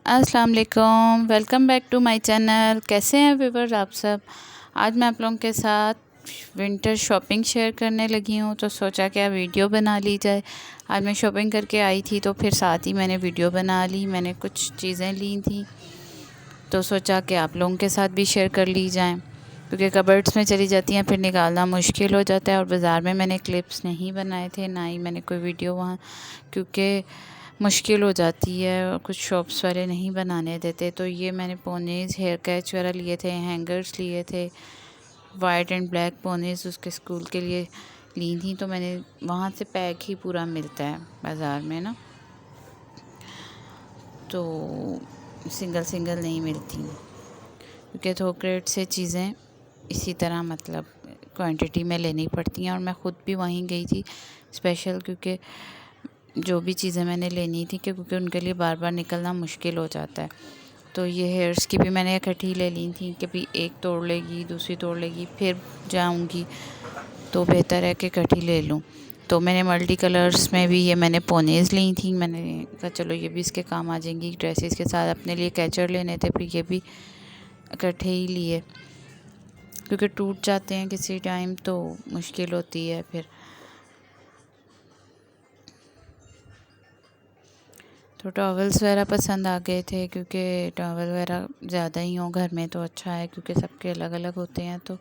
अस्सलाम वालेकुम, welcome back to my channel. कैसे हैं व्यूअर्स आप सब। आज मैं आप लोगों के साथ विंटर शॉपिंग शेयर करने लगी हूँ, तो सोचा कि वीडियो बना ली जाए। आज मैं शॉपिंग करके आई थी तो फिर साथ ही मैंने वीडियो बना ली। मैंने कुछ चीज़ें ली थी तो सोचा कि आप लोगों के साथ भी शेयर कर ली जाएँ, क्योंकि कबर्ड्स में चली जाती हैं फिर निकालना मुश्किल हो जाता है। और बाज़ार में मैंने क्लिप्स नहीं बनाए थे, ना ही मैंने कोई वीडियो वहाँ, क्योंकि मुश्किल हो जाती है और कुछ शॉप्स वाले नहीं बनाने देते। तो ये मैंने पोनीज़ हेयर कैच वगैरह लिए थे, हैंगर्स लिए थे, वाइट एंड ब्लैक पोनीज़ उसके स्कूल के लिए ली थी। तो मैंने वहाँ से पैक ही पूरा मिलता है बाज़ार में ना, तो सिंगल सिंगल नहीं मिलती, क्योंकि थोक रेट से चीज़ें इसी तरह मतलब क्वांटिटी में लेनी पड़ती हैं। और मैं ख़ुद भी वहीं गई थी स्पेशल, क्योंकि जो भी चीज़ें मैंने लेनी थी क्योंकि उनके लिए बार बार निकलना मुश्किल हो जाता है। तो ये हेयर्स की भी मैंने इकट्ठी ले ली थी कि भी एक तोड़ लेगी दूसरी तोड़ लेगी फिर जाऊंगी, तो बेहतर है कि इकट्ठी ले लूँ। तो मैंने मल्टी कलर्स में भी ये मैंने पोनीज़ ली थी। मैंने कहा चलो ये भी इसके काम आ जाएंगी, ड्रेसेस के साथ अपने लिए कैचर लेने थे, फिर ये भी इकट्ठे ही लिए, क्योंकि टूट जाते हैं किसी टाइम तो मुश्किल होती है फिर। तो टॉवल्स वगैरह पसंद आ गए थे, क्योंकि टॉवल वगैरह ज़्यादा ही हो घर में तो अच्छा है, क्योंकि सबके अलग अलग होते हैं तो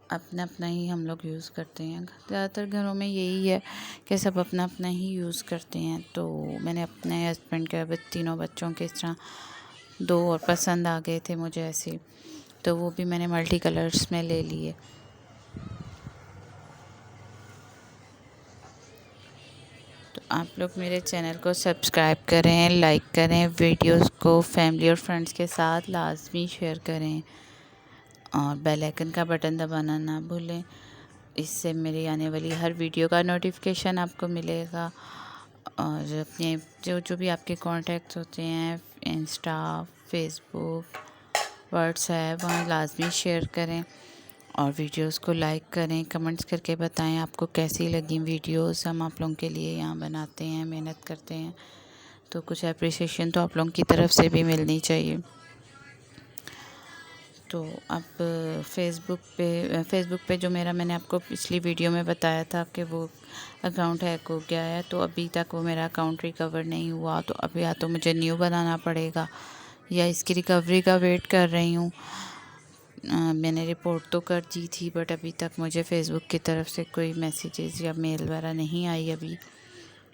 अपना अपना ही हम लोग यूज़ करते हैं। ज़्यादातर घरों में यही है कि सब अपना अपना ही यूज़ करते हैं। तो मैंने अपने हस्बैंड के तीनों बच्चों के इस तरह दो और पसंद आ गए थे मुझे ऐसे, तो वो भी मैंने मल्टी कलर्स में ले लिए। तो आप लोग मेरे चैनल को सब्सक्राइब करें, लाइक करें, वीडियोस को फैमिली और फ्रेंड्स के साथ लाजमी शेयर करें, और बेल आइकन का बटन दबाना ना भूलें। इससे मेरी आने वाली हर वीडियो का नोटिफिकेशन आपको मिलेगा। और अपने जो जो भी आपके कॉन्टैक्ट्स होते हैं, इंस्टा, फेसबुक, व्हाट्सएप, वहाँ लाजमी शेयर करें और वीडियोस को लाइक करें, कमेंट्स करके बताएं आपको कैसी लगी वीडियोस। हम आप लोगों के लिए यहाँ बनाते हैं, मेहनत करते हैं, तो कुछ अप्रिसिएशन तो आप लोगों की तरफ से भी मिलनी चाहिए। तो अब फेसबुक पे जो मेरा मैंने आपको पिछली वीडियो में बताया था कि वो अकाउंट हैक हो गया है, तो अभी तक वो मेरा अकाउंट रिकवर नहीं हुआ। तो अभी या तो मुझे न्यू बनाना पड़ेगा या इसकी रिकवरी का वेट कर रही हूँ। मैंने रिपोर्ट तो कर दी थी, बट अभी तक मुझे फ़ेसबुक की तरफ से कोई मैसेजेस या मेल वगैरह नहीं आई अभी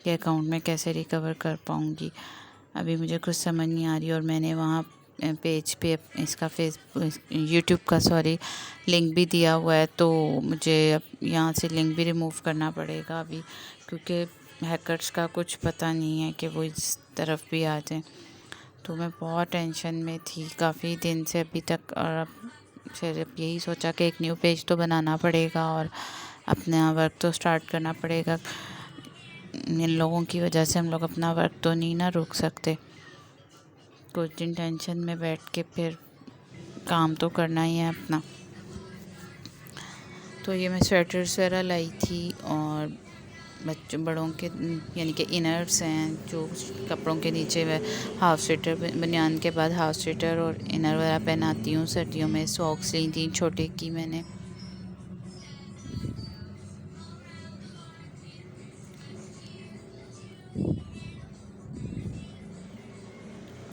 कि अकाउंट में कैसे रिकवर कर पाऊँगी। अभी मुझे कुछ समझ नहीं आ रही। और मैंने वहाँ पेज पे इसका यूट्यूब का लिंक भी दिया हुआ है, तो मुझे अब यहाँ से लिंक भी रिमूव करना पड़ेगा अभी, क्योंकि हैकर्स का कुछ पता नहीं है कि वो इस तरफ भी आ जाएं। तो मैं बहुत टेंशन में थी काफ़ी दिन से अभी तक, और अब फिर अब यही सोचा कि एक न्यू पेज तो बनाना पड़ेगा और अपना वर्क तो स्टार्ट करना पड़ेगा। इन लोगों की वजह से हम लोग अपना वर्क तो नहीं ना रोक सकते। कुछ दिन टेंशन में बैठ के फिर काम तो करना ही है अपना। तो ये मैं स्वेटर्स वगैरह लाई थी, और बच्चों बड़ों के यानी कि इनर्स हैं जो कपड़ों के नीचे हाफ स्वेटर, बनियान के बाद हाफ स्वेटर और इनर वगैरह पहनाती हूँ सर्दियों में। सॉक्स ली थी छोटे की मैंने,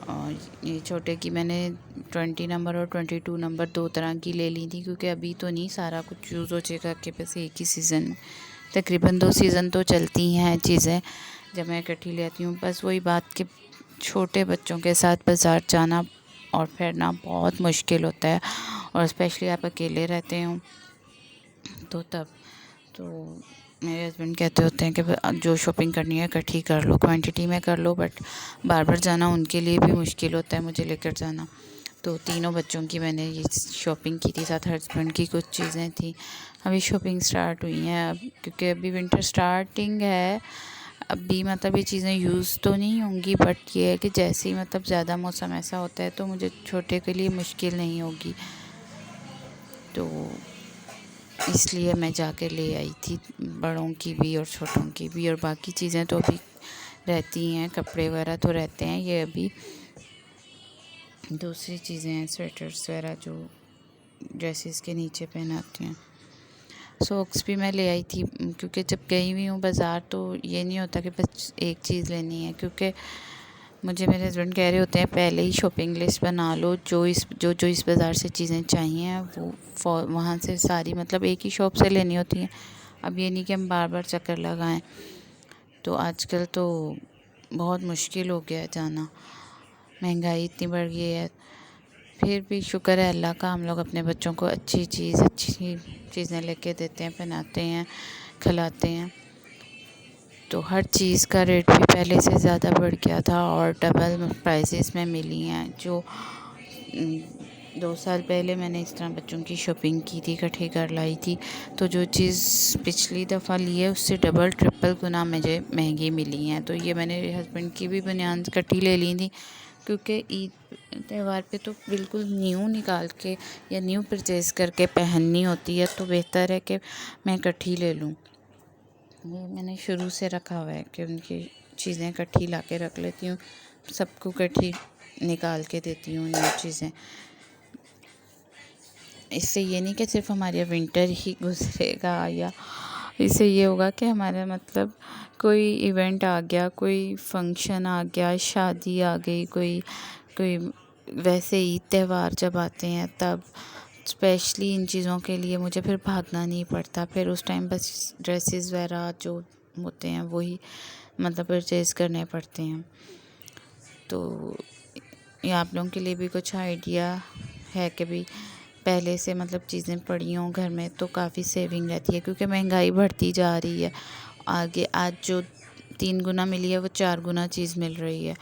और ये छोटे की मैंने 20 नंबर और 22 नंबर दो तरह की ले ली थी, क्योंकि अभी तो नहीं सारा कुछ यूज़ हो जाएगा कि बस एक ही सीज़न, तकरीबन 2 सीज़न तो चलती हैं चीज़ें जब मैं इकट्ठी लेती हूँ। बस वही बात कि छोटे बच्चों के साथ बाज़ार जाना और फिरना बहुत मुश्किल होता है, और स्पेशली आप अकेले रहते हो तो तब। तो मेरे हस्बैंड कहते होते हैं कि जो शॉपिंग करनी है इकट्ठी कर लो, क्वांटिटी में कर लो, बट बार बार जाना उनके लिए भी मुश्किल होता है मुझे लेकर जाना। तो तीनों बच्चों की मैंने ये शॉपिंग की थी, साथ हस्बैंड की कुछ चीज़ें थी। अभी शॉपिंग स्टार्ट हुई हैं अब, क्योंकि अभी विंटर स्टार्टिंग है। अभी मतलब ये चीज़ें यूज़ तो नहीं होंगी, बट ये है कि जैसे ही मतलब ज़्यादा मौसम ऐसा होता है तो मुझे छोटे के लिए मुश्किल नहीं होगी, तो इसलिए मैं जाके ले आई थी बड़ों की भी और छोटों की भी। और बाकी चीज़ें तो अभी रहती हैं, कपड़े वगैरह तो रहते हैं, ये अभी دوسری چیزیں ہیں سویٹرس وغیرہ جو ڈریسز کے نیچے پہناتے ہیں. سوکس بھی میں لے آئی تھی کیونکہ جب گئی ہوئی ہوں بازار تو یہ نہیں ہوتا کہ بس ایک چیز لینی ہے، کیونکہ مجھے میرے ہسبینڈ کہہ رہے ہوتے ہیں پہلے ہی شاپنگ لسٹ بنا لو، جو اس بازار سے چیزیں چاہیے وہ وہاں سے ساری مطلب ایک ہی شاپ سے لینی ہوتی ہیں. اب یہ نہیں کہ ہم بار بار چکر لگائیں. تو آج کل تو بہت مشکل ہو گیا ہے جانا، مہنگائی اتنی بڑھ گئی ہے. پھر بھی شکر ہے اللہ کا، ہم لوگ اپنے بچوں کو اچھی چیزیں لے کے دیتے ہیں، پہناتے ہیں، کھلاتے ہیں. تو ہر چیز کا ریٹ بھی پہلے سے زیادہ بڑھ گیا تھا اور ڈبل پرائسز میں ملی ہیں. جو 2 سال پہلے میں نے اس طرح بچوں کی شاپنگ کی تھی، اکٹھی کر لائی تھی، تو جو چیز پچھلی دفعہ لی ہے اس سے ڈبل ٹرپل گنا مجھے مہنگی ملی ہیں. تو یہ میں نے ہسبینڈ کی بھی بنیان اکٹھی لے لی تھی، کیونکہ عید تہوار پہ تو بالکل نیو نکال کے یا نیو پرچیز کر کے پہننی ہوتی ہے، تو بہتر ہے کہ میں اکٹھی لے لوں. یہ میں نے شروع سے رکھا ہوا ہے کہ ان کی چیزیں اکٹھی لا کے رکھ لیتی ہوں، سب کو اکٹھی نکال کے دیتی ہوں نیو چیزیں. اس سے یہ نہیں کہ صرف ہمارا ونٹر ہی گزرے گا، یا اس سے یہ ہوگا کہ ہمارا مطلب کوئی ایونٹ آ گیا، کوئی فنکشن آ گیا، شادی آ گئی، کوئی ویسے عید تہوار جب آتے ہیں تب اسپیشلی ان چیزوں کے لیے مجھے پھر بھاگنا نہیں پڑتا. پھر اس ٹائم بس ڈریسز وغیرہ جو ہوتے ہیں وہی مطلب پرچیز کرنے پڑتے ہیں. تو یہ آپ لوگوں کے لیے بھی کچھ آئیڈیا ہے کہ بھی پہلے سے مطلب چیزیں پڑی ہوں گھر میں تو کافی سیونگ رہتی ہے، کیونکہ مہنگائی بڑھتی جا رہی ہے. آج جو 3 گنا ملی ہے وہ 4 گنا چیز مل رہی ہے.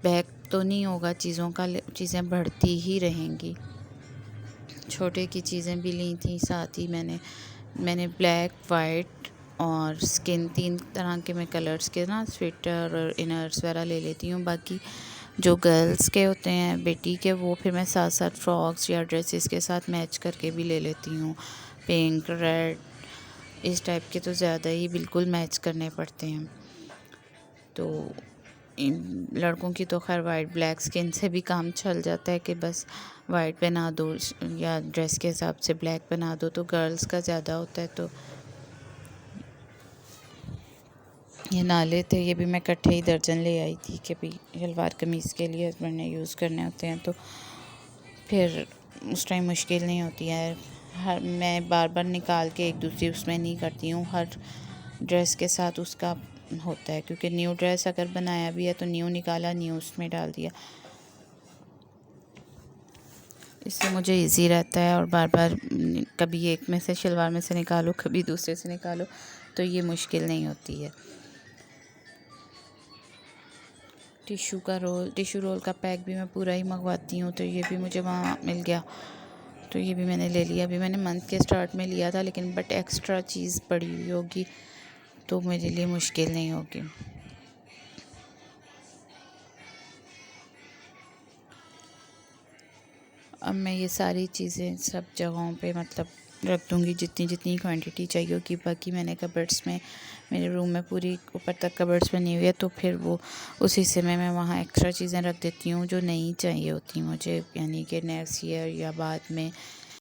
بیک تو نہیں ہوگا چیزوں کا، چیزیں بڑھتی ہی رہیں گی. چھوٹے کی چیزیں بھی لی تھیں، ساتھ ہی میں نے بلیک، وائٹ اور اسکن 3 طرح کے میں کلرز کے نا سویٹر اور انرز وغیرہ لے لیتی ہوں. باقی جو گرلز کے ہوتے ہیں بیٹی کے، وہ پھر میں ساتھ فراکس یا ڈریسز کے ساتھ میچ کر کے بھی لے لیتی ہوں. پنک، ریڈ اس ٹائپ کے تو زیادہ ہی بالکل میچ کرنے پڑتے ہیں. تو لڑکوں کی تو خیر وائٹ بلیک اسکن سے بھی کام چل جاتا ہے کہ بس وائٹ پہنا دو یا ڈریس کے حساب سے بلیک پہنا دو. تو گرلز کا زیادہ ہوتا ہے، تو یہ نالے تھے، یہ بھی میں اکٹھے ہی درجن لے آئی تھی کہ بھی شلوار قمیض کے لیے ہسبینڈ نے یوز کرنے ہوتے ہیں، تو پھر اس ٹائم مشکل نہیں ہوتی ہے. میں بار بار نکال کے ایک دوسری اس میں نہیں کرتی ہوں، ہر ڈریس کے ساتھ اس کا ہوتا ہے. کیونکہ نیو ڈریس اگر بنایا بھی ہے تو نیو نکالا، نیو اس میں ڈال دیا. اس سے مجھے ایزی رہتا ہے، اور بار بار کبھی ایک میں سے شلوار میں سے نکالو، کبھی دوسرے سے نکالو، تو یہ مشکل نہیں ہوتی ہے. ٹیشو رول کا پیک بھی میں پورا ہی منگواتی ہوں، تو یہ بھی مجھے وہاں مل گیا، تو یہ بھی میں نے لے لیا. ابھی میں نے منتھ کے سٹارٹ میں لیا تھا، لیکن بٹ ایکسٹرا چیز پڑی ہوئی ہوگی تو میرے لیے مشکل نہیں ہوگی. اب میں یہ ساری چیزیں سب جگہوں پہ مطلب رکھ دوں گی جتنی کوانٹٹی چاہیے ہوگی. باقی میں نے کبرڈس میں میرے روم میں پوری اوپر تک کبرڈس بنی ہوئی ہے، تو پھر وہ اس حصے میں وہاں ایکسٹرا چیزیں رکھ دیتی ہوں جو نہیں چاہیے ہوتی مجھے، یعنی کہ نیکسٹ ایئر یا بعد میں